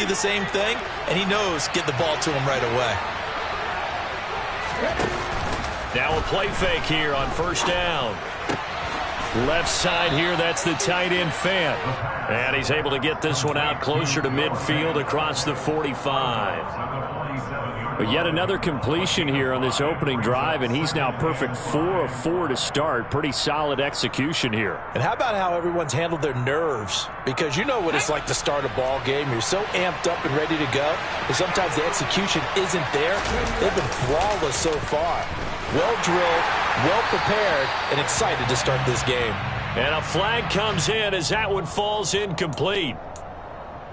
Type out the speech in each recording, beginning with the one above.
the same thing, and he knows get the ball to him right away. Now a play fake here on first down. Left side here, that's the tight end Fant. And he's able to get this one out closer to midfield across the 45. But yet another completion here on this opening drive, and he's now perfect 4 of 4 to start. Pretty solid execution here. And how about how everyone's handled their nerves? Because you know what it's like to start a ball game. You're so amped up and ready to go, and sometimes the execution isn't there. They've been flawless so far. Well drilled, well prepared, and excited to start this game. And a flag comes in as that one falls incomplete.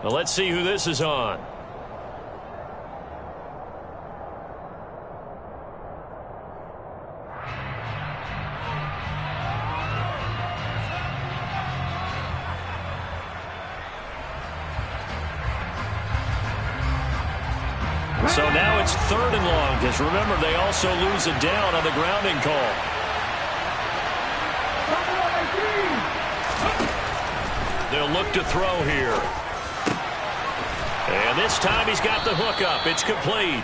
Well, let's see who this is on. So now it's 3rd and long, because remember, they also lose a down on the grounding call. They'll look to throw here. And this time he's got the hook up. It's complete.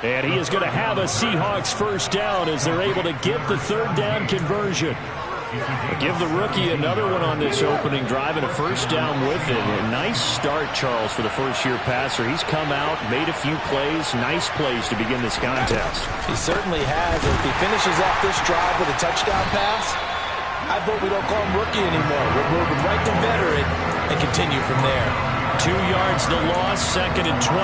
And he is going to have a Seahawks first down as they're able to get the 3rd down conversion. Give the rookie another one on this opening drive and a first down with it. A nice start, Charles, for the first-year passer. He's come out, made a few plays, nice plays to begin this contest. He certainly has. If he finishes off this drive with a touchdown pass, I vote we don't call him rookie anymore. We'll move him right to veteran and continue from there. 2 yards the loss, 2nd and 12.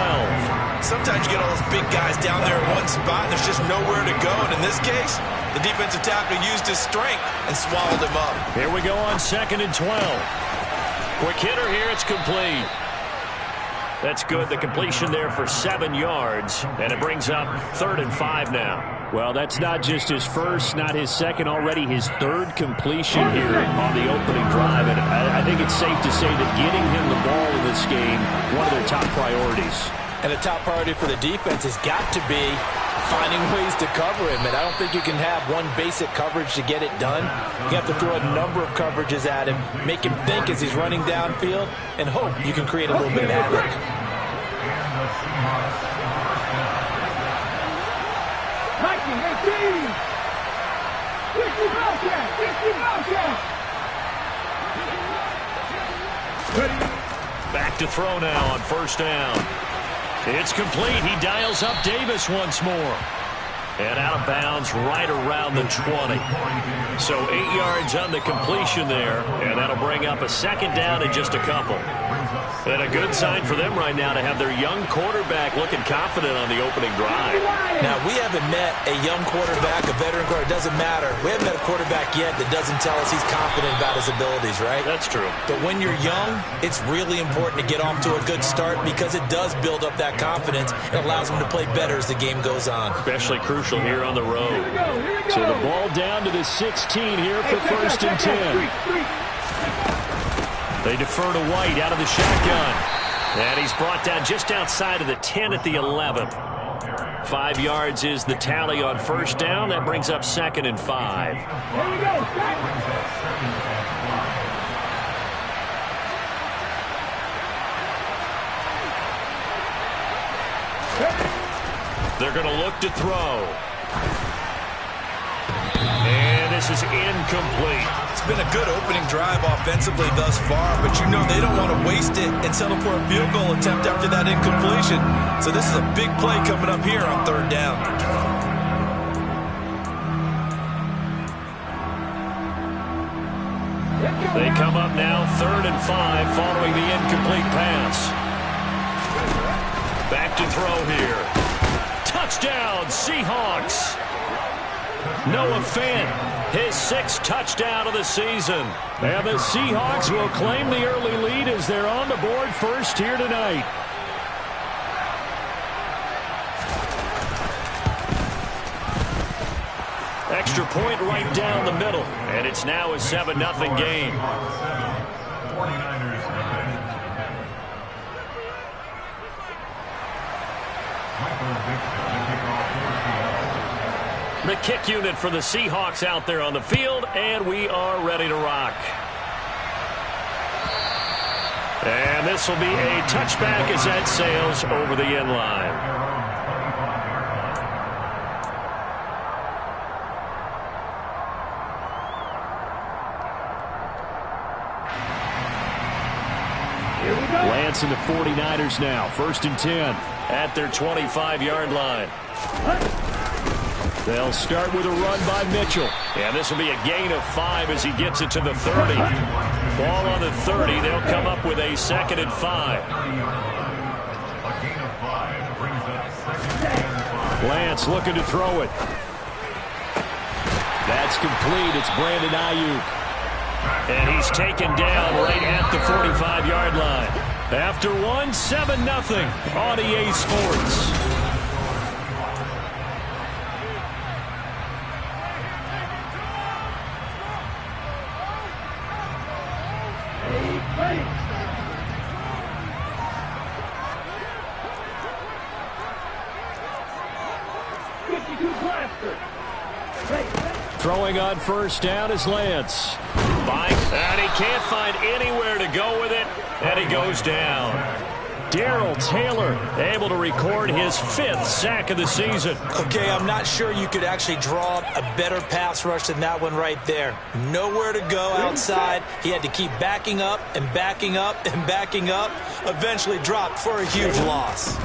Sometimes you get all those big guys down there in one spot, and there's just nowhere to go. And in this case, the defensive tackle used his strength and swallowed him up. Here we go on 2nd and 12. Quick hitter here, it's complete. That's good. The completion there for 7 yards, and it brings up 3rd and 5 now. Well, that's not just his first, not his second, already his 3rd completion here on the opening drive. And I think it's safe to say that getting him the ball in this game, one of their top priorities. And the top priority for the defense has got to be finding ways to cover him. And I don't think you can have one basic coverage to get it done. You have to throw a number of coverages at him, make him think as he's running downfield, and hope you can create a little bit of havoc. Back to throw now on first down. It's complete. He dials up Davis once more. And out of bounds right around the 20. So 8 yards on the completion there. And that'll bring up a 2nd down in just a couple. And a good sign for them right now to have their young quarterback looking confident on the opening drive. Now, we haven't met a young quarterback, a veteran quarterback. It doesn't matter. We haven't met a quarterback yet that doesn't tell us he's confident about his abilities, right? That's true. But when you're young, it's really important to get off to a good start because it does build up that confidence. It allows him to play better as the game goes on. Especially crucial here on the road. So the ball down to the 16 here for 1st and 10. They defer to White out of the shotgun. And he's brought down just outside of the 10 at the 11. 5 yards is the tally on first down. That brings up 2nd and 5. They're going to look to throw. And this is incomplete. It's been a good opening drive offensively thus far, but you know they don't want to waste it and settle for a field goal attempt after that incompletion. So this is a big play coming up here on 3rd down. They come up now 3rd and 5 following the incomplete pass. Back to throw here. Touchdown, Seahawks. Noah Fant, his 6th touchdown of the season. And the Seahawks will claim the early lead as they're on the board first here tonight. Extra point right down the middle. And it's now a 7-0 game. The kick unit for the Seahawks out there on the field, and we are ready to rock. And this will be a touchback as that sails over the end line. Lance and the 49ers now. 1st and 10 at their 25-yard line. They'll start with a run by Mitchell. And this will be a gain of 5 as he gets it to the 30. Ball on the 30. They'll come up with a 2nd and 5. Lance looking to throw it. That's complete. It's Brandon Ayuk. And he's taken down right at the 45-yard line. After one, 7-0 on EA Sports. Throwing on 1st down is Lance. And he can't find anywhere to go with it, and he goes down. Darrell Taylor able to record his 5th sack of the season. Okay, I'm not sure you could actually draw a better pass rush than that one right there. Nowhere to go outside. He had to keep backing up and backing up and backing up. Eventually dropped for a huge loss.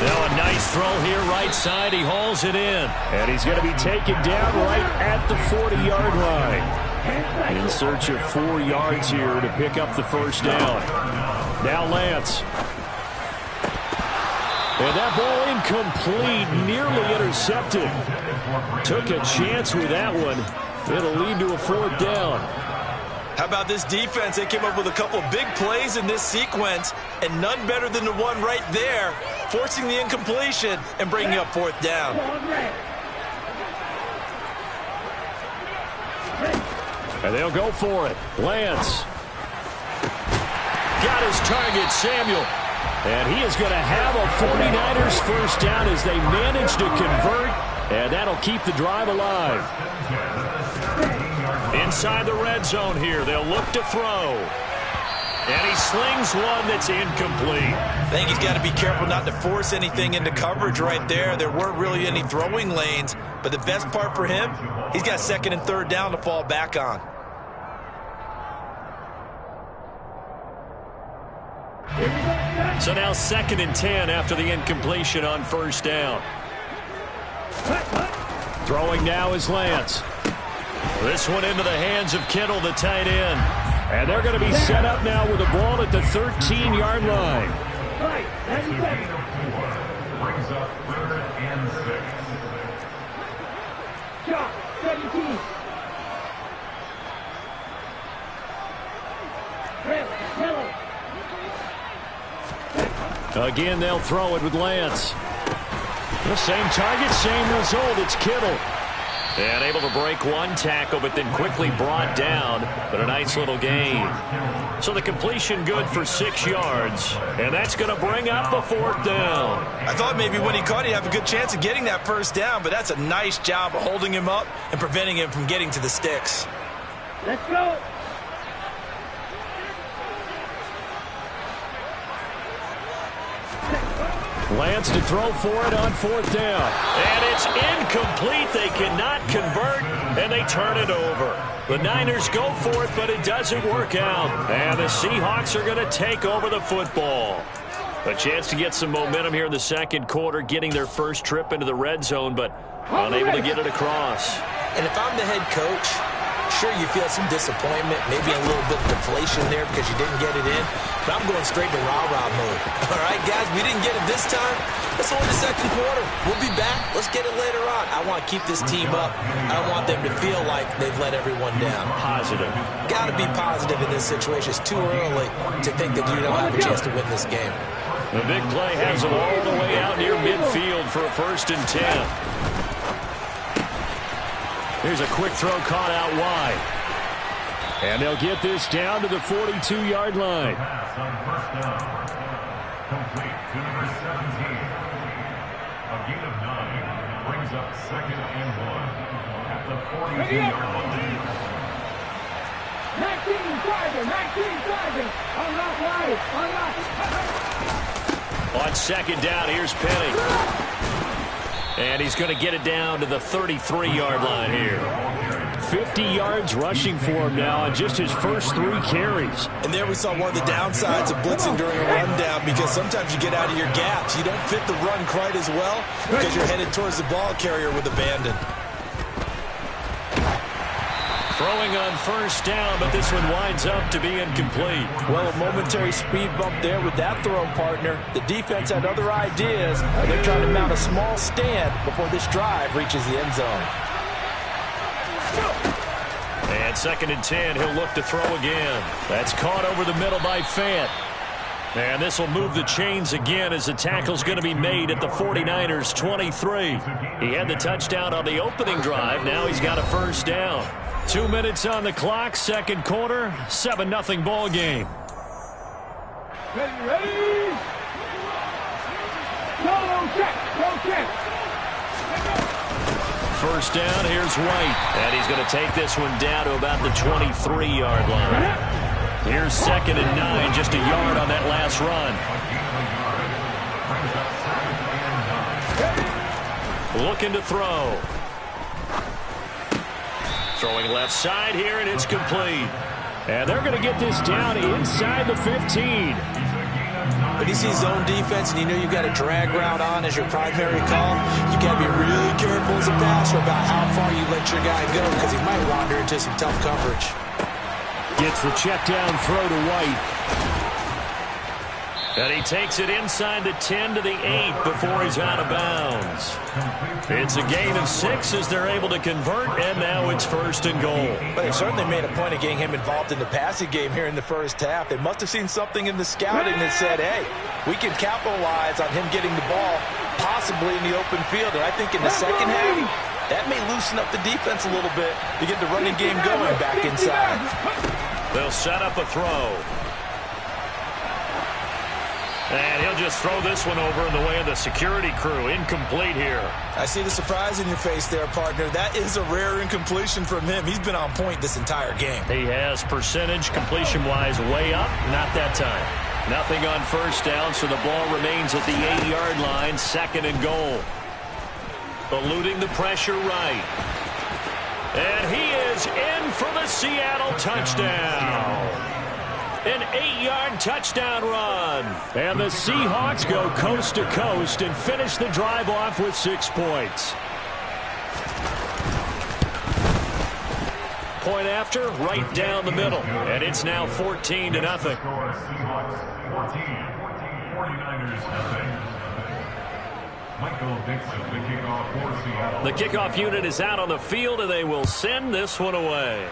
Now a nice throw here right side. He hauls it in. And he's going to be taken down right at the 40-yard line. In search of 4 yards here to pick up the 1st down. Now Lance. And that ball incomplete, nearly intercepted. Took a chance with that one. It'll lead to a 4th down. How about this defense? They came up with a couple of big plays in this sequence, and none better than the one right there, forcing the incompletion and bringing up 4th down. And they'll go for it. Lance. Got his target, Samuel. And he is going to have a 49ers 1st down as they manage to convert, and that'll keep the drive alive. Inside the red zone here, they'll look to throw. And he slings one that's incomplete. I think he's got to be careful not to force anything into coverage right there. There weren't really any throwing lanes, but the best part for him, he's got 2nd and 3rd down to fall back on. So now 2nd and 10 after the incompletion on 1st down. Throwing now is Lance. This one into the hands of Kittle, the tight end. And they're going to be set up now with the ball at the 13-yard line. Brings up 3rd and 6. Again, they'll throw it with Lance. The same target, same result. It's Kittle. And able to break one tackle, but then quickly brought down. But a nice little gain. So the completion good for 6 yards. And that's going to bring up the 4th down. I thought maybe when he caught, he'd have a good chance of getting that 1st down, but that's a nice job of holding him up and preventing him from getting to the sticks. Let's go. Lance to throw for it on 4th down. And it's incomplete. They cannot convert, and they turn it over. The Niners go for it, but it doesn't work out. And the Seahawks are going to take over the football. A chance to get some momentum here in the 2nd quarter, getting their first trip into the red zone, but unable to get it across. And if I'm the head coach, sure, you feel some disappointment, maybe a little bit of deflation there because you didn't get it in. But I'm going straight to rah-rah mode. All right, guys, we didn't get it this time. It's only the 2nd quarter. We'll be back. Let's get it later on. I want to keep this team up. I don't want them to feel like they've let everyone down. Positive. Got to be positive in this situation. It's too early to think that you don't have a chance to win this game. The big play has them all the way out near midfield for a 1st and 10. Here's a quick throw caught out wide. And they'll get this down to the 42-yard line. Pass on 1st down. Complete to number 17. A gain of 9 brings up 2nd and 1 at the 42-yard line. On second down, here's Penny. And he's going to get it down to the 33-yard line here. 50 yards rushing for him now on just his first 3 carries. And there we saw one of the downsides of blitzing during a rundown, because sometimes you get out of your gaps. You don't fit the run quite as well because you're headed towards the ball carrier with abandon. Throwing on first down, but this one winds up to be incomplete. Well, a momentary speed bump there with that throw, partner. The defense had other ideas. They're trying to mount a small stand before this drive reaches the end zone. And 2nd and 10, he'll look to throw again. That's caught over the middle by Fant. And this will move the chains again as the tackle's going to be made at the 49ers' 23. He had the touchdown on the opening drive. Now he's got a first down. 2 minutes on the clock, second quarter, 7-0 ball game. Ready? Go check. First down, here's White. And he's going to take this one down to about the 23-yard line. Here's 2nd and 9, just a yard on that last run. Looking to throw. Throwing left side here, and it's complete. And they're going to get this down inside the 15. When you see zone defense and you know you've got a drag route on as your primary call, you got to be really careful as a passer about how far you let your guy go, because he might wander into some tough coverage. Gets the check down throw to White. And he takes it inside the 10 to the 8 before he's out of bounds. It's a gain of 6 as they're able to convert, and now it's 1st and goal. But they certainly made a point of getting him involved in the passing game here in the first half. They must have seen something in the scouting that said, hey, we can capitalize on him getting the ball possibly in the open field. And I think in the second half, that may loosen up the defense a little bit to get the running game going back inside. They'll set up a throw. And he'll just throw this one over in the way of the security crew. Incomplete here. I see the surprise in your face there, partner. That is a rare incompletion from him. He's been on point this entire game. He has percentage completion-wise way up. Not that time. Nothing on first down, so the ball remains at the 8-yard line. 2nd and goal. Eluding the pressure right. And he is in for the Seattle touchdown. An 8-yard touchdown run. And the Seahawks go coast to coast and finish the drive off with 6 points. Point after, right down the middle. And it's now 14-0. The kickoff unit is out on the field, and they will send this one away.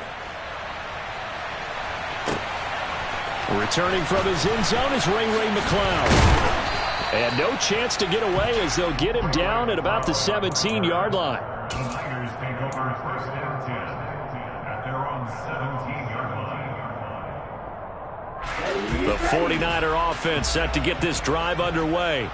Returning from his end zone is Ray McCloud. And no chance to get away as they'll get him down at about the 17-yard line. The Niners take over 1st and 10 at their own 17-yard line. The 49er offense set to get this drive underway.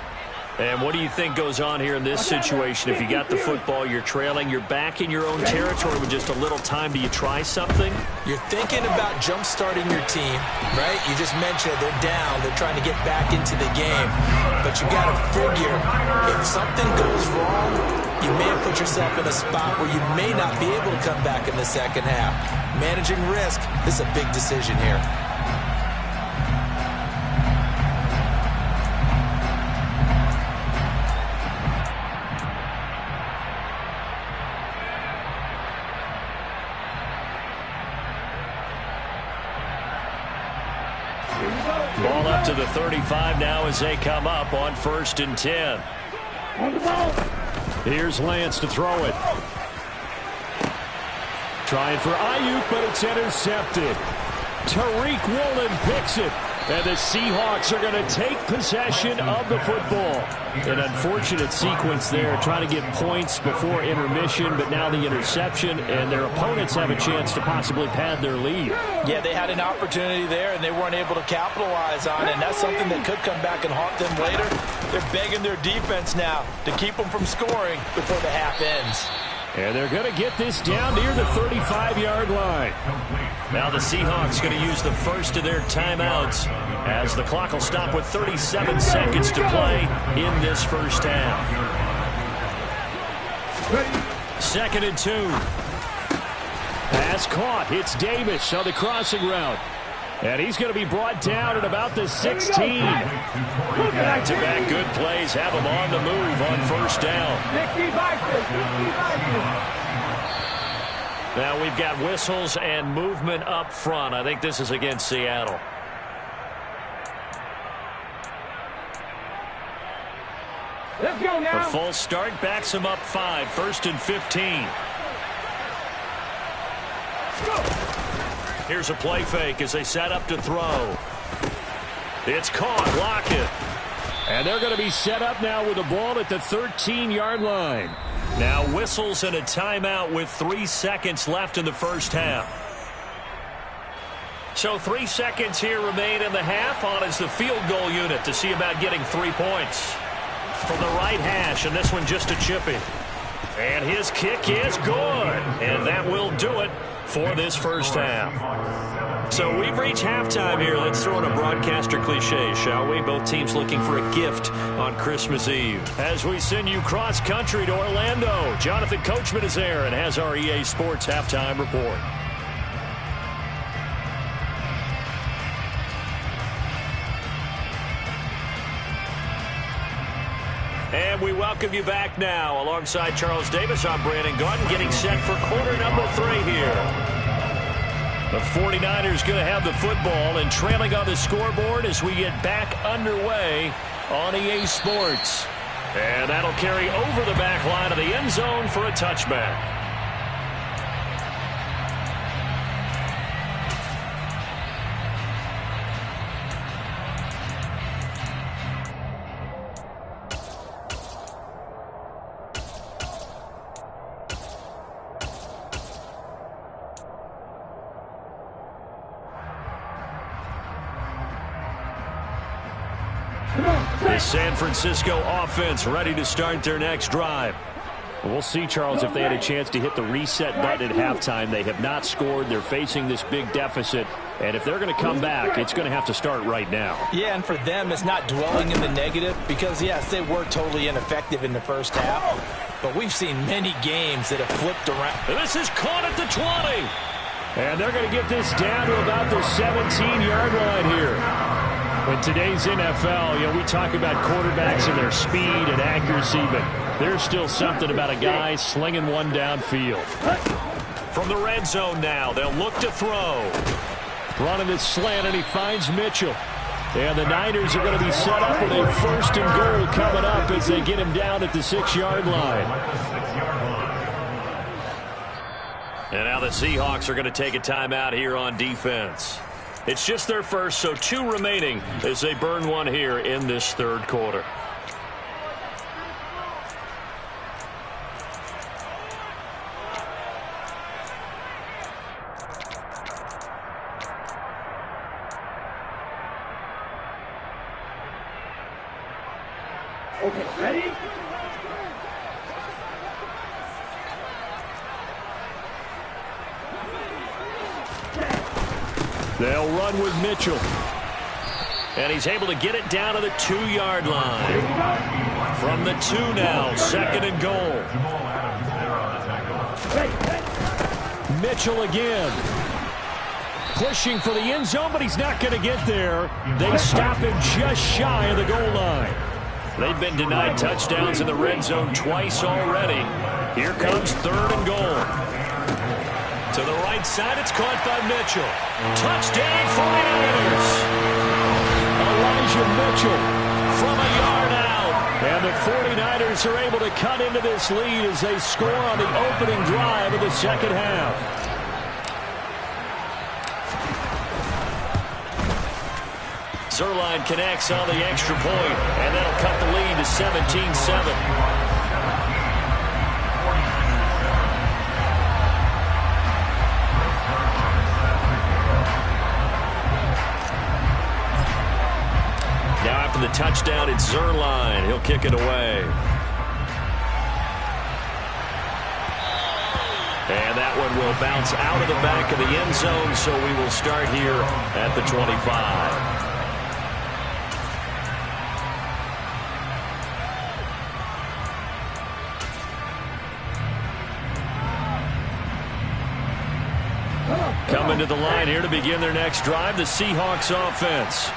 And what do you think goes on here in this situation? If you got the football, you're trailing, you're back in your own territory with just a little time. Do you try something? You're thinking about jump-starting your team, right? You just mentioned they're down. They're trying to get back into the game. But you got to figure, if something goes wrong, you may have put yourself in a spot where you may not be able to come back in the second half. Managing risk, this is a big decision here. Ball up to the 35 now as they come up on 1st and 10. Here's Lance to throw it. Trying for Ayuk, but it's intercepted. Tariq Woolen picks it. And the Seahawks are going to take possession of the football. An unfortunate sequence there, trying to get points before intermission, but now the interception, and their opponents have a chance to possibly pad their lead. Yeah, they had an opportunity there, and they weren't able to capitalize on it, and that's something that could come back and haunt them later. They're begging their defense now to keep them from scoring before the half ends. And they're going to get this down near the 35-yard line. Now the Seahawks going to use the first of their timeouts as the clock will stop with 37 seconds to play in this first half. 2nd and 2. Pass caught. Hits Davis on the crossing route. And he's going to be brought down at about the 16. Back-to-back good plays have him on the move on first down. Now we've got whistles and movement up front. I think this is against Seattle. Let's go now. A full start backs him up 5. 1st and 15. Here's a play fake as they set up to throw. It's caught. Lockett. And they're going to be set up now with the ball at the 13-yard line. Now whistles and a timeout with 3 seconds left in the first half. So 3 seconds here remain in the half. On is the field goal unit to see about getting 3 points. From the right hash, and this one just a chippy. And his kick is good. And that will do it for this first half. So we've reached halftime here. Let's throw in a broadcaster cliche, shall we? Both teams looking for a gift on Christmas Eve. As we send you cross-country to Orlando, Jonathan Coachman is there and has our EA Sports halftime report. And we welcome you back now. Alongside Charles Davis, I'm Brandon Gaudin, getting set for quarter number 3 here. The 49ers going to have the football and trailing on the scoreboard as we get back underway on EA Sports. And that'll carry over the back line of the end zone for a touchback. The San Francisco offense ready to start their next drive. We'll see, Charles, if they had a chance to hit the reset button at halftime. They have not scored. They're facing this big deficit. And if they're going to come back, it's going to have to start right now. Yeah, and for them, it's not dwelling in the negative because, yes, they were totally ineffective in the first half. But we've seen many games that have flipped around. And this is caught at the 20. And they're going to get this down to about the 17-yard line here. In today's NFL, we talk about quarterbacks and their speed and accuracy, but there's still something about a guy slinging one downfield. From the red zone now, they'll look to throw. Running this slant, and he finds Mitchell. And the Niners are going to be set up with a 1st and goal coming up as they get him down at the 6-yard line. And now the Seahawks are going to take a timeout here on defense. It's just their first, so 2 remaining as they burn one here in this third quarter. Okay, ready? They'll run with Mitchell. And he's able to get it down to the 2-yard line. From the 2 now, 2nd and goal. Mitchell again. Pushing for the end zone, but he's not going to get there. They stop him just shy of the goal line. They've been denied touchdowns in the red zone twice already. Here comes 3rd and goal. To the right side, it's caught by Mitchell. Touchdown, 49ers. Elijah Mitchell from a yard out. And the 49ers are able to cut into this lead as they score on the opening drive of the second half. Zerline connects on the extra point, and that'll cut the lead to 17-7. The touchdown, it's Zerline. He'll kick it away. And that one will bounce out of the back of the end zone, so we will start here at the 25. Coming to the line here to begin their next drive, the Seahawks offense.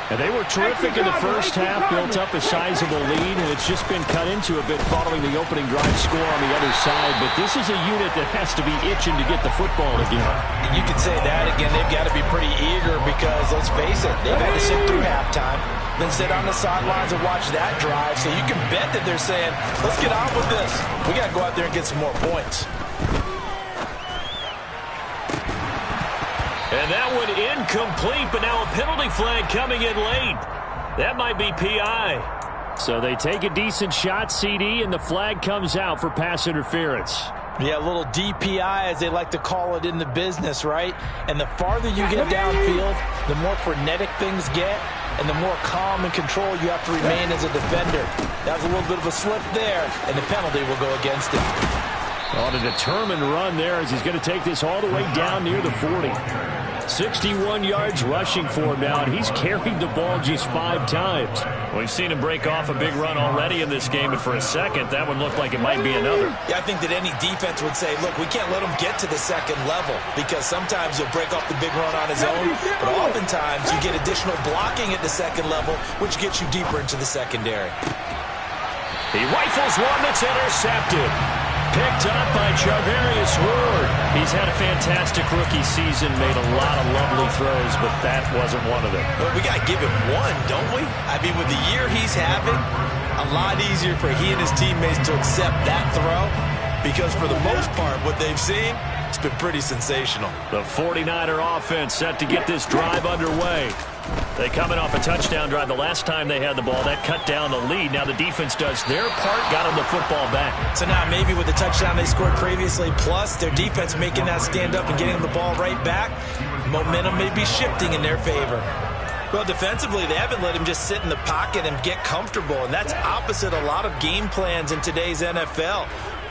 And they were terrific in the first half, built up a sizable lead, and it's just been cut into a bit following the opening drive score on the other side. But this is a unit that has to be itching to get the football again. You can say that again. They've got to be pretty eager because, let's face it, they've had to sit through halftime, then sit on the sidelines and watch that drive. So you can bet that they're saying, let's get on with this. We got to go out there and get some more points. And that one incomplete, but now a penalty flag coming in late. That might be PI. So they take a decent shot, CD, and the flag comes out for pass interference. Yeah, a little DPI, as they like to call it in the business, right? And the farther you get downfield, the more frenetic things get, and the more calm and control you have to remain as a defender. That was a little bit of a slip there, and the penalty will go against him. On a determined run there as he's going to take this all the way down near the 40. 61 yards rushing for him now, and he's carried the ball just 5 times. We've seen him break off a big run already in this game, but for a second, that one looked like it might be another. Yeah, I think that any defense would say, look, we can't let him get to the second level because sometimes he'll break off the big run on his own, but oftentimes you get additional blocking at the second level, which gets you deeper into the secondary. He rifles one that's intercepted. Picked up by Charvarius Ward. He's had a fantastic rookie season, made a lot of lovely throws, but that wasn't one of them. Well, we got to give him one, don't we? I mean, with the year he's having, a lot easier for he and his teammates to accept that throw because for the most part, what they've seen, it's been pretty sensational. The 49er offense set to get this drive underway. They coming off a touchdown drive the last time they had the ball. That cut down the lead. Now the defense does their part, got them the football back. So now maybe with the touchdown they scored previously, plus their defense making that stand up and getting the ball right back, momentum may be shifting in their favor. Well, defensively, they haven't let him just sit in the pocket and get comfortable, and that's opposite a lot of game plans in today's NFL.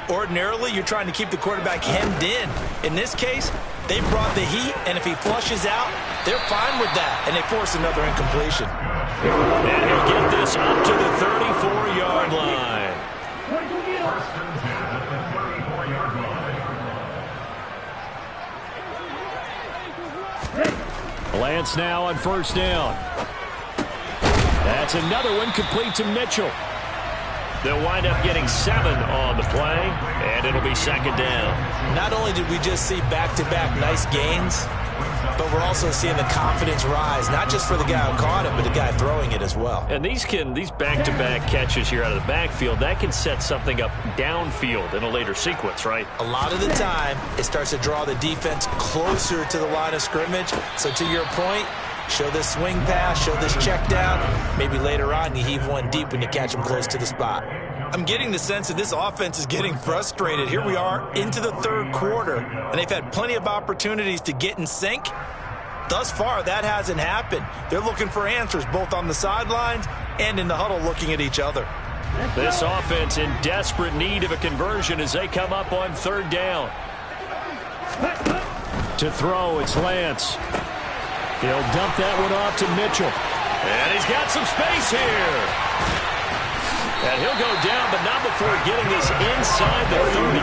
Ordinarily, you're trying to keep the quarterback hemmed in. In this case, they brought the heat, and if he flushes out, they're fine with that, and they force another incompletion. And he'll get this up to the 34-yard line. Lance now on first down. That's another one complete to Mitchell. They'll wind up getting 7 on the play, and it'll be second down. Not only did we just see back-to-back nice gains, but we're also seeing the confidence rise, not just for the guy who caught it, but the guy throwing it as well. And these back-to-back catches here out of the backfield, that can set something up downfield in a later sequence, right? A lot of the time, it starts to draw the defense closer to the line of scrimmage. So to your point, show this swing pass, show this check down. Maybe later on you heave one deep and you catch them close to the spot. I'm getting the sense that this offense is getting frustrated. Here we are into the third quarter, and they've had plenty of opportunities to get in sync. Thus far, that hasn't happened. They're looking for answers both on the sidelines and in the huddle looking at each other. This offense in desperate need of a conversion as they come up on third down. To throw, it's Lance. He'll dump that one off to Mitchell. And he's got some space here. And he'll go down, but not before getting this inside the 30.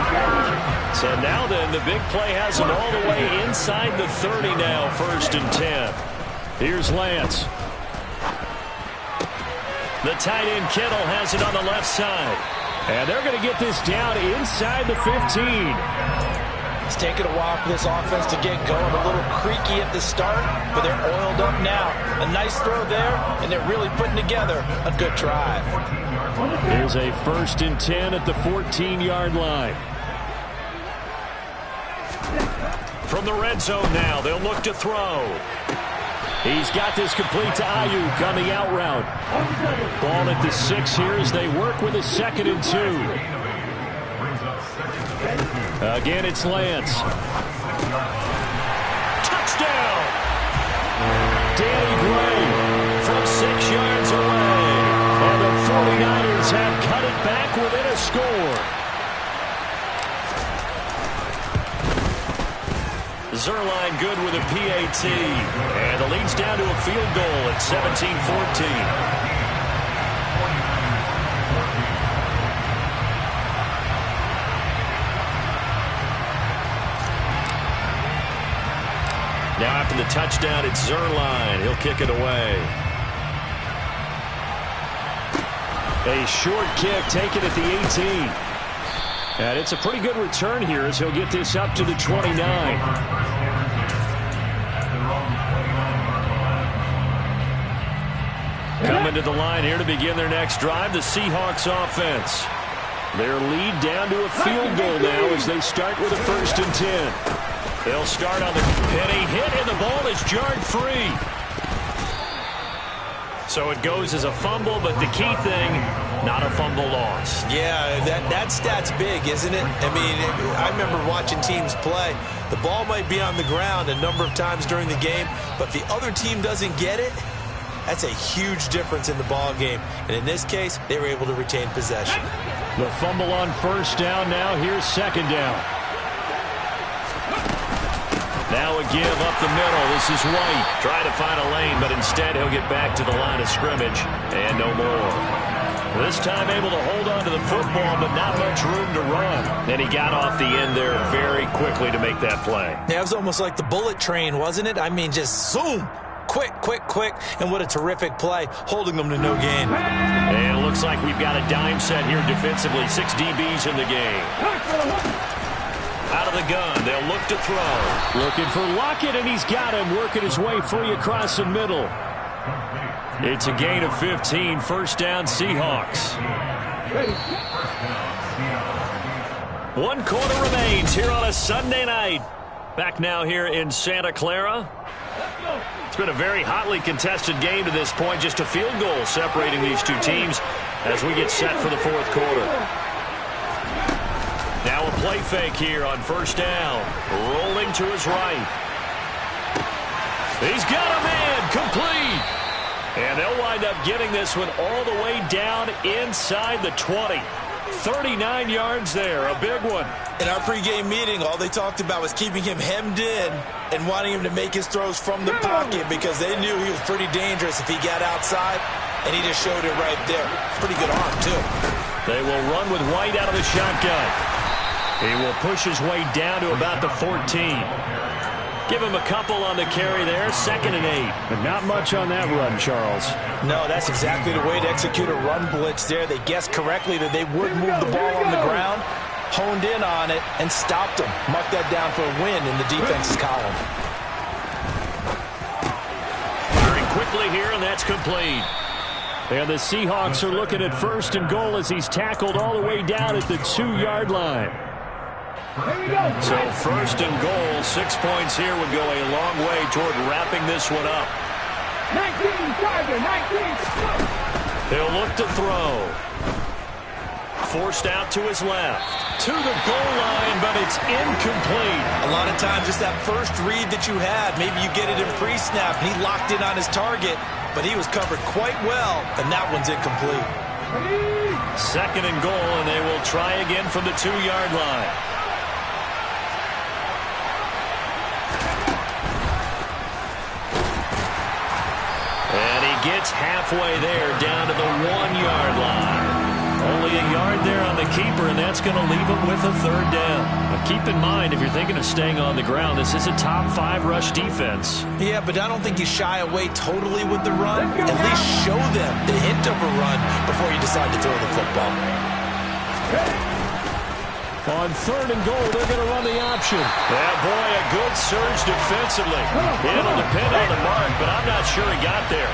So now then, the big play has him all the way inside the 30 now, 1st and 10. Here's Lance. The tight end Kittle has it on the left side. And they're going to get this down inside the 15. It's taken a while for this offense to get going. A little creaky at the start, but they're oiled up now. A nice throw there, and they're really putting together a good drive. Here's a 1st and 10 at the 14-yard line. From the red zone now, they'll look to throw. He's got this complete to Ayuk on the out route. Ball at the 6 here as they work with a 2nd and 2. Again, it's Lance. Touchdown! Danny Gray from 6 yards away. And the 49ers have cut it back within a score. Zerline good with a PAT. And the lead's down to a field goal at 17-14. Now after the touchdown, it's Zerline. He'll kick it away. A short kick taken at the 18. And it's a pretty good return here as he'll get this up to the 29. Coming to the line here to begin their next drive, the Seahawks offense. Their lead down to a field goal now as they start with a 1st and 10. They'll start on the penny hit, and the ball is jarred free. So it goes as a fumble, but the key thing, not a fumble loss. Yeah, that stat's big, isn't it? I mean, I remember watching teams play. The ball might be on the ground a number of times during the game, but if the other team doesn't get it, that's a huge difference in the ball game. And in this case, they were able to retain possession. The fumble on 1st down. Now here's 2nd down. Now a give up the middle. This is White. Trying to find a lane, but instead he'll get back to the line of scrimmage. And no more. This time able to hold on to the football, but not much room to run. And he got off the end there very quickly to make that play. Yeah, it was almost like the bullet train, wasn't it? I mean, just zoom. Quick, quick, quick. And what a terrific play, holding them to no gain. And it looks like we've got a dime set here defensively. 6 DBs in the game. Out of the gun, they'll look to throw. Looking for Lockett, and he's got him, working his way free across the middle. It's a gain of 15, 1st down Seahawks. 1 quarter remains here on a Sunday night. Back now here in Santa Clara. It's been a very hotly contested game to this point. Just a field goal separating these two teams as we get set for the 4th quarter. Now a play fake here on 1st down. Rolling to his right. He's got a man complete. And they'll wind up getting this one all the way down inside the 20. 39 yards there, a big one. In our pregame meeting, all they talked about was keeping him hemmed in and wanting him to make his throws from the pocket because they knew he was pretty dangerous if he got outside, and he just showed it right there. Pretty good arm, too. They will run with White out of the shotgun. He will push his way down to about the 14. Give him a couple on the carry there, 2nd and 8. But not much on that run, Charles. No, that's exactly the way to execute a run blitz there. They guessed correctly that they would move the ball on the ground, honed in on it, and stopped them. Mark that down for a win in the defense's column. Very quickly here, and that's complete. And the Seahawks are looking at 1st and goal as he's tackled all the way down at the 2-yard line. So 1st and goal, 6 points here would go a long way toward wrapping this one up. 19, Tiger, 19. He'll look to throw. Forced out to his left. To the goal line, but it's incomplete. A lot of times, just that first read that you had, maybe you get it in pre-snap, and he locked in on his target, but he was covered quite well, and that one's incomplete. 2nd and goal, and they will try again from the 2-yard line. And he gets halfway there, down to the 1-yard line. Only a yard there on the keeper, and that's going to leave him with a 3rd down. Now keep in mind, if you're thinking of staying on the ground, this is a top 5 rush defense. Yeah, but I don't think you shy away totally with the run. At least show them the hint of a run before you decide to throw the football. On 3rd and goal, they're going to run the option. Yeah, boy, a good surge defensively. It'll depend on the mark, but I'm not sure he got there.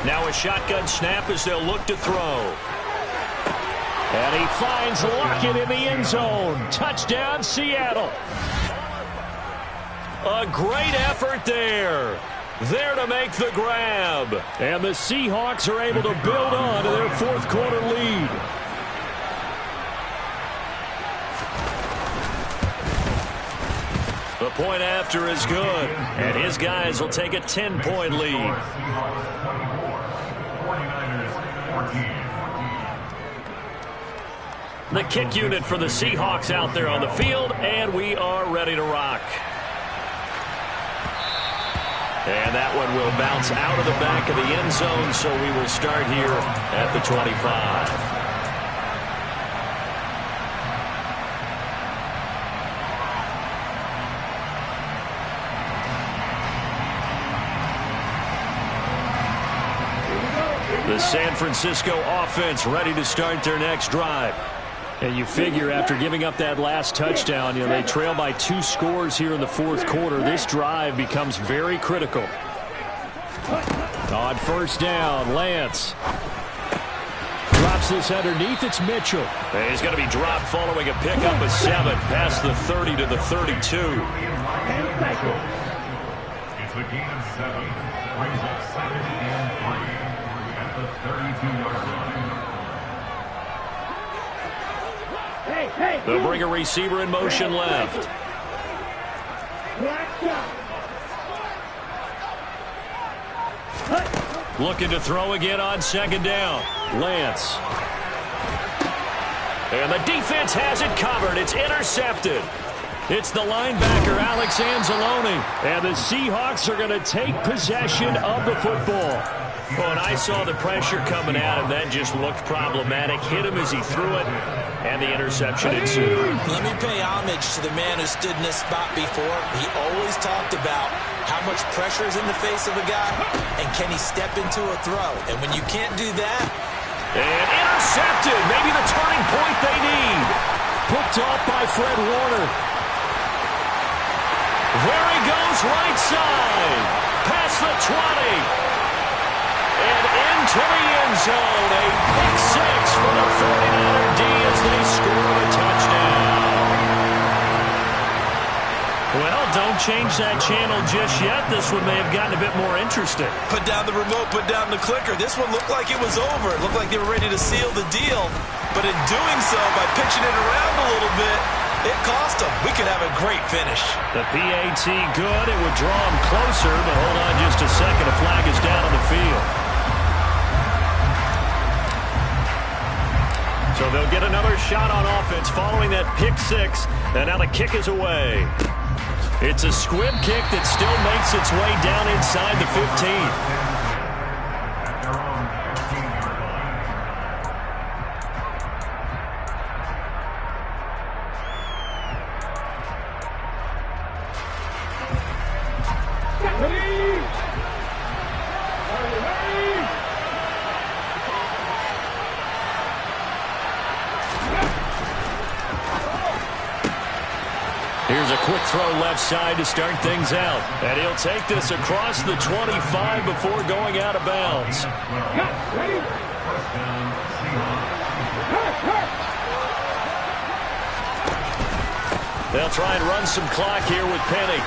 Now a shotgun snap as they'll look to throw. And he finds Lockett in the end zone. Touchdown, Seattle. A great effort there. There to make the grab. And the Seahawks are able to build on to their 4th quarter lead. The point after is good. And his guys will take a 10-point lead. The kick unit for the Seahawks out there on the field, and we are ready to rock. And that one will bounce out of the back of the end zone, so we will start here at the 25. The San Francisco offense ready to start their next drive. And you figure after giving up that last touchdown, they trail by 2 scores here in the fourth quarter. This drive becomes very critical. On first down, Lance drops this underneath. It's Mitchell. And he's going to be dropped following a pickup of 7 past the 30 to the 32. It's a gain of 7. Brings up 2nd and 3 at the 32-yard line. They'll bring a receiver in motion left. Looking to throw again on second down. Lance. And the defense has it covered. It's intercepted. It's the linebacker, Alex Anzalone. And the Seahawks are going to take possession of the football. Oh, and I saw the pressure coming at him. That just looked problematic. Hit him as he threw it, and the interception ensued. Let me pay homage to the man who stood in this spot before. He always talked about how much pressure is in the face of a guy, and can he step into a throw. And when you can't do that... And intercepted. Maybe the turning point they need. Picked off by Fred Warner. There he goes, right side. Past the 20. And into the end zone. A pick 6 for the 49er D as they score a touchdown. Well, don't change that channel just yet. This one may have gotten a bit more interesting. Put down the remote, put down the clicker. This one looked like it was over. It looked like they were ready to seal the deal. But in doing so, by pitching it around a little bit, it cost them. We could have a great finish. The PAT good. It would draw them closer, but hold on just a second. A flag is down on the field. So they'll get another shot on offense following that pick 6. And now the kick is away. It's a squib kick that still makes its way down inside the 15. Here's a quick throw left side to start things out. And he'll take this across the 25 before going out of bounds. They'll try and run some clock here with Penny.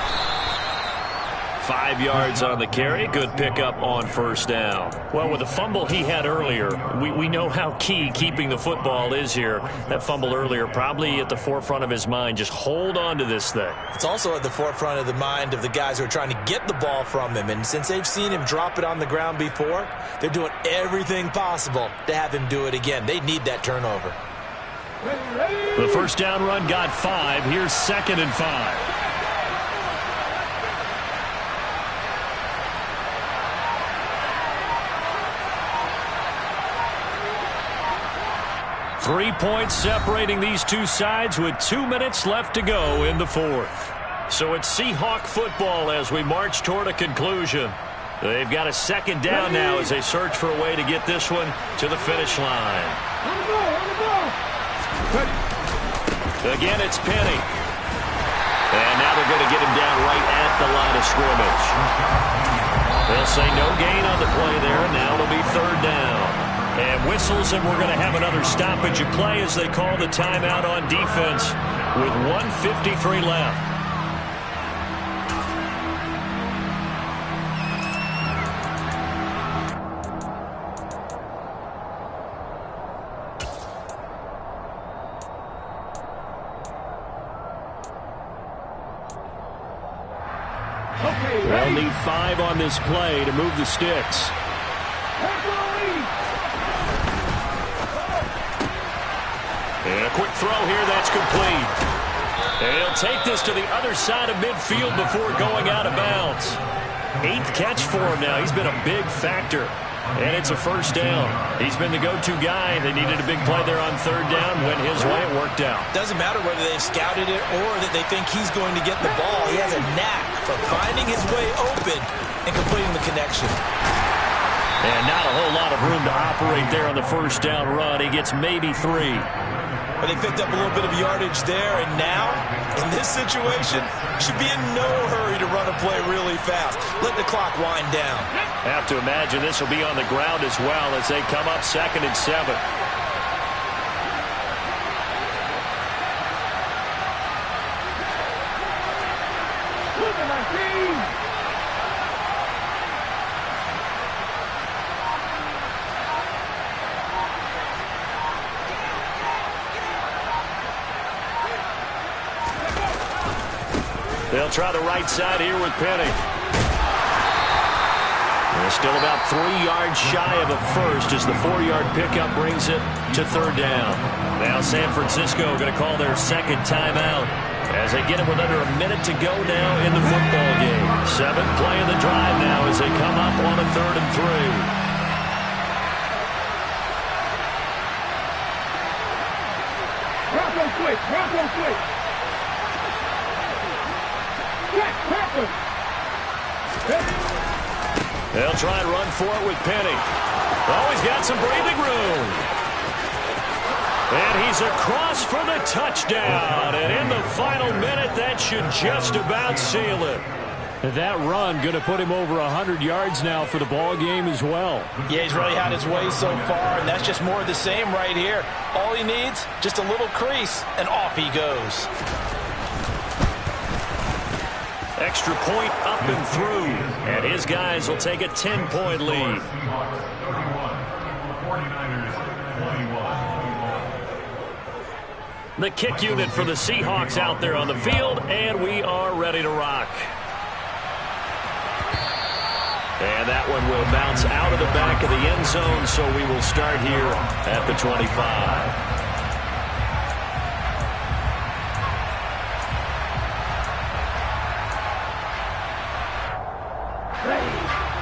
5 yards on the carry. Good pickup on first down. Well, with the fumble he had earlier, we know how key keeping the football is here. That fumble earlier probably at the forefront of his mind. Just hold on to this thing. It's also at the forefront of the mind of the guys who are trying to get the ball from him. And since they've seen him drop it on the ground before, they're doing everything possible to have him do it again. They need that turnover. The first down run got 5. Here's 2nd and 5. 3 points separating these two sides with 2 minutes left to go in the fourth. So it's Seahawk football as we march toward a conclusion. They've got a second down now as they search for a way to get this one to the finish line. Again, it's Penny. And now they're going to get him down right at the line of scrimmage. They'll say no gain on the play there, and now it'll be third down. And whistles, and we're going to have another stoppage of play as they call the timeout on defense with 1:53 left. They'll need 5 on this play to move the sticks. And a quick throw here, that's complete. And he'll take this to the other side of midfield before going out of bounds. 8th catch for him now. He's been a big factor. And it's a first down. He's been the go-to guy. They needed a big play there on 3rd down. Went his way. It worked out. Doesn't matter whether they've scouted it or that they think he's going to get the ball. He has a knack for finding his way open and completing the connection. And not a whole lot of room to operate there on the first down run. He gets maybe 3. But they picked up a little bit of yardage there, and now, in this situation, should be in no hurry to run a play really fast. Let the clock wind down. Have to imagine this will be on the ground as well as they come up 2nd and 7. They'll try the right side here with Penny. They're still about 3 yards shy of a first as the 4-yard pickup brings it to 3rd down. Now San Francisco going to call their 2nd timeout as they get it with under a minute to go now in the football game. 7th play of the drive now as they come up on a 3rd and 3. Bronco switch. They'll try and run for it with Penny. Oh, he's got some breathing room. And he's across for the touchdown. And in the final minute, that should just about seal it. That run going to put him over 100 yards now for the ball game as well. Yeah, he's really had his way so far, and that's just more of the same right here. All he needs, just a little crease, and off he goes. Extra point up and through. And his guys will take a 10-point lead. 31, 49ers 21. The kick unit for the Seahawks out there on the field, and we are ready to rock. And that one will bounce out of the back of the end zone, so we will start here at the 25.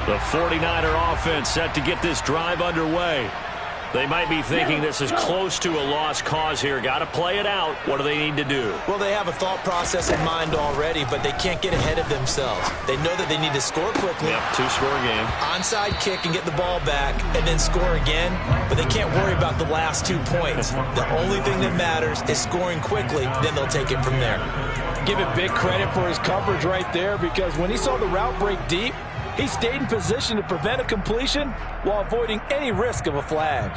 The 49er offense set to get this drive underway. They might be thinking this is close to a lost cause here. Got to play it out. What do they need to do? Well, they have a thought process in mind already, but they can't get ahead of themselves. They know that they need to score quickly. Yep, 2-score game. Onside kick and get the ball back and then score again, but they can't worry about the last 2 points. The only thing that matters is scoring quickly, then they'll take it from there. Give it big credit for his coverage right there, because when he saw the route break deep, he stayed in position to prevent a completion while avoiding any risk of a flag.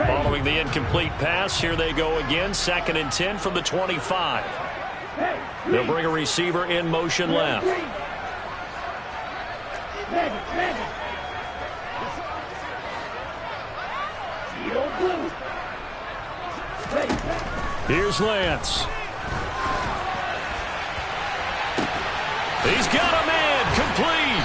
Following the incomplete pass, here they go again. 2nd and 10 from the 25. They'll bring a receiver in motion left. Here's Lance. He's got a man, complete.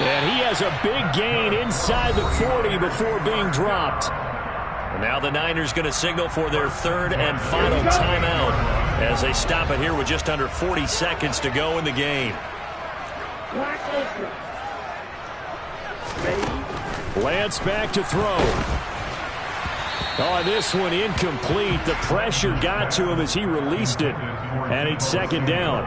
And he has a big gain inside the 40 before being dropped. And now the Niners going to signal for their 3rd and final timeout as they stop it here with just under 40 seconds to go in the game. Lance back to throw. Oh, this one incomplete. The pressure got to him as he released it. And it's 2nd down.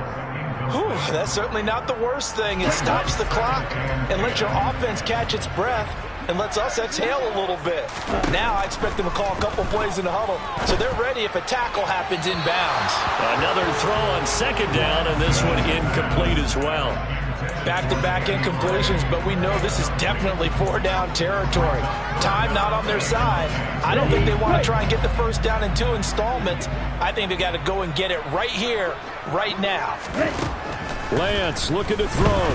Whew, that's certainly not the worst thing. It stops the clock and lets your offense catch its breath and lets us exhale a little bit. Now I expect them to call a couple plays in the huddle, so they're ready if a tackle happens inbounds. Another throw on 2nd down, and this one incomplete as well. Back-to-back incompletions, but we know this is definitely 4-down territory. Time not on their side. I don't think they want to try and get the first down in 2 installments. I think they got to go and get it right here, right now. Lance looking to throw.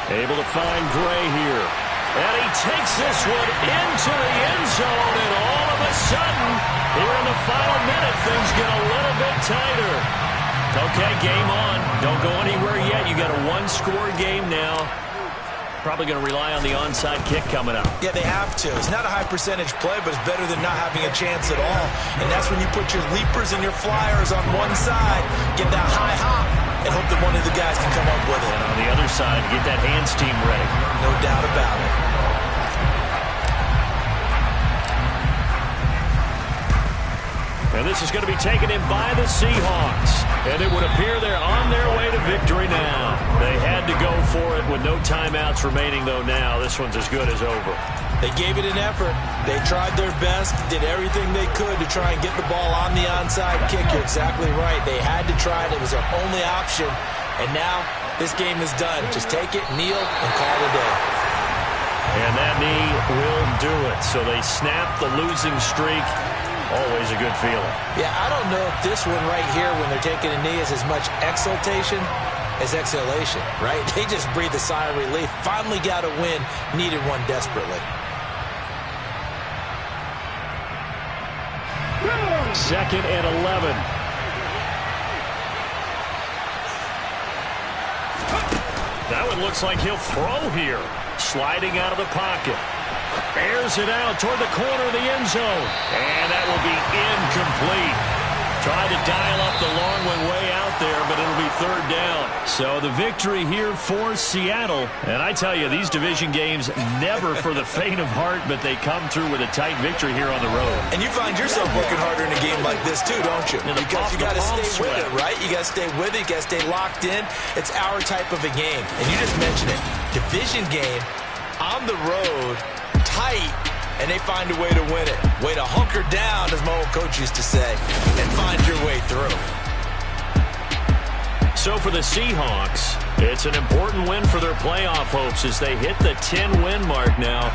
Able to find Gray here. And he takes this one into the end zone, and all of a sudden, here in the final minute, things get a little bit tighter. Okay, game on. Don't go anywhere yet. You got a 1-score game now. Probably going to rely on the onside kick coming up. Yeah, they have to. It's not a high percentage play, but it's better than not having a chance at all. And that's when you put your leapers and your flyers on one side, get that high hop, and hope that one of the guys can come up with it. And on the other side, get that hands team ready. No doubt about it. And this is going to be taken in by the Seahawks. And it would appear they're on their way to victory now. They had to go for it with no timeouts remaining, though, now. This one's as good as over. They gave it an effort. They tried their best, did everything they could to try and get the ball on the onside kick. You're exactly right. They had to try it. It was their only option. And now this game is done. Just take it, kneel, and call it a day. And that knee will do it. So they snap the losing streak. Always a good feeling. Yeah, I don't know if this one right here, when they're taking a knee, is as much exultation as exhalation, right? They just breathe a sigh of relief. Finally got a win. Needed one desperately. Second and 11. That one looks like he'll throw here. Sliding out of the pocket. Airs it out toward the corner of the end zone. And that will be incomplete. Tried to dial up the long one way out there, but it'll be third down. So the victory here for Seattle. And I tell you, these division games, never for the faint of heart, but they come through with a tight victory here on the road. And you find yourself working harder in a game like this too, don't you? Because you got to stay with it, right? You got to stay with it. You got to stay locked in. It's our type of a game. And you just mentioned it. Division game on the road, tight, and they find a way to win it. Way to hunker down, as my old coach used to say, and find your way through. So for the Seahawks, it's an important win for their playoff hopes as they hit the 10-win mark now.